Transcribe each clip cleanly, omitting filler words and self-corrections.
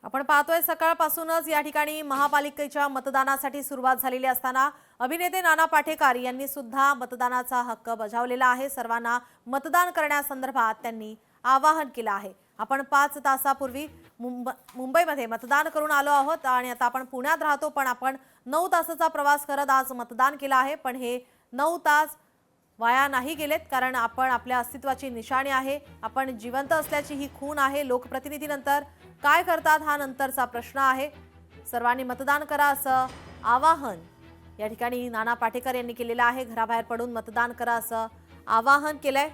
आपण पाहतोय सकाळपासूनच या ठिकाणी महापालिकेच्या मतदानासाठी सुरुवात झालेली असताना अभिनेते नाना पाटेकर यांनी सुद्धा मतदानाचा हक्क बजावलेला आहे। सर्वांना मतदान करण्यासंदर्भात त्यांनी आवाहन केलं आहे। आपण 5 तासापूर्वी मुंबईमध्ये मतदान करून आलो आहोत आणि आता आपण पुण्यात राहतो, पण आपण 9 तासाचा प्रवास करत आज मतदान केलं आहे। पण हे 9 तास वाया नाही गेलेत, कारण आपण आपल्या अस्तित्वाची निशाणी आहे, आपण जिवंत असल्याची ही खूण आहे। लोकप्रतिनिधीनंतर काय करतात हा नंतरचा प्रश्न आहे। सर्वांनी मतदान करा असं आवाहन या ठिकाणी नाना पाटेकर यांनी केलेलं आहे। घराबाहेर पडून मतदान करा असं आवाहन केलंय।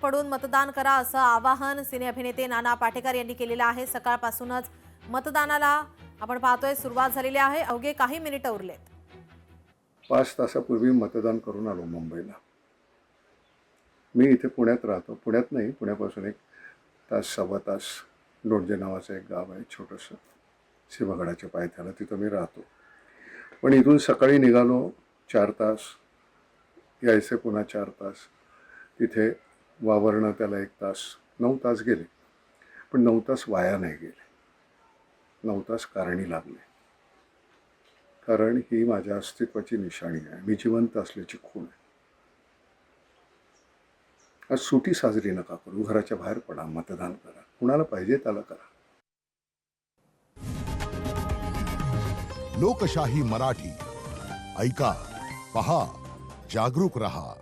पडून मतदान करा असं आवाहन सिने अभिनेते नाना पाटेकर यांनी केलेलं आहे। सकाळपासूनच मतदानाला आपण पाहतोय सुरुवात झालेली आहे। अवघे काही मिनिटं उरलेत। 5 तासापूर्वी मतदान करून आलो मुंबईला। मी इथे पुण्यात राहतो, पुण्यात नाही, पुण्यापासून 1 तास सव्वा तास लोणजे नावाचं एक गाव आहे छोटंसं, सिंहगडाच्या पायथ्याला, तिथं मी राहतो। पण इथून सकाळी निघालो 4 तास, यायचे पुन्हा 4 तास, तिथे वावरणं त्याला 1 तास, 9 तास गेले। पण 9 तास वाया नाही गेले, 9 तास कारणी लागले, कारण ही माझ्या अस्तित्वाची निशाणी आहे, मी जिवंत असल्याची खूण आहे। आज सुटी साजरी नका करू, घराच्या बाहेर पडा, मतदान करा, कुणाला पाहिजे त्याला करा। लोकशाही मराठी ऐका, पहा, जागरूक रहा।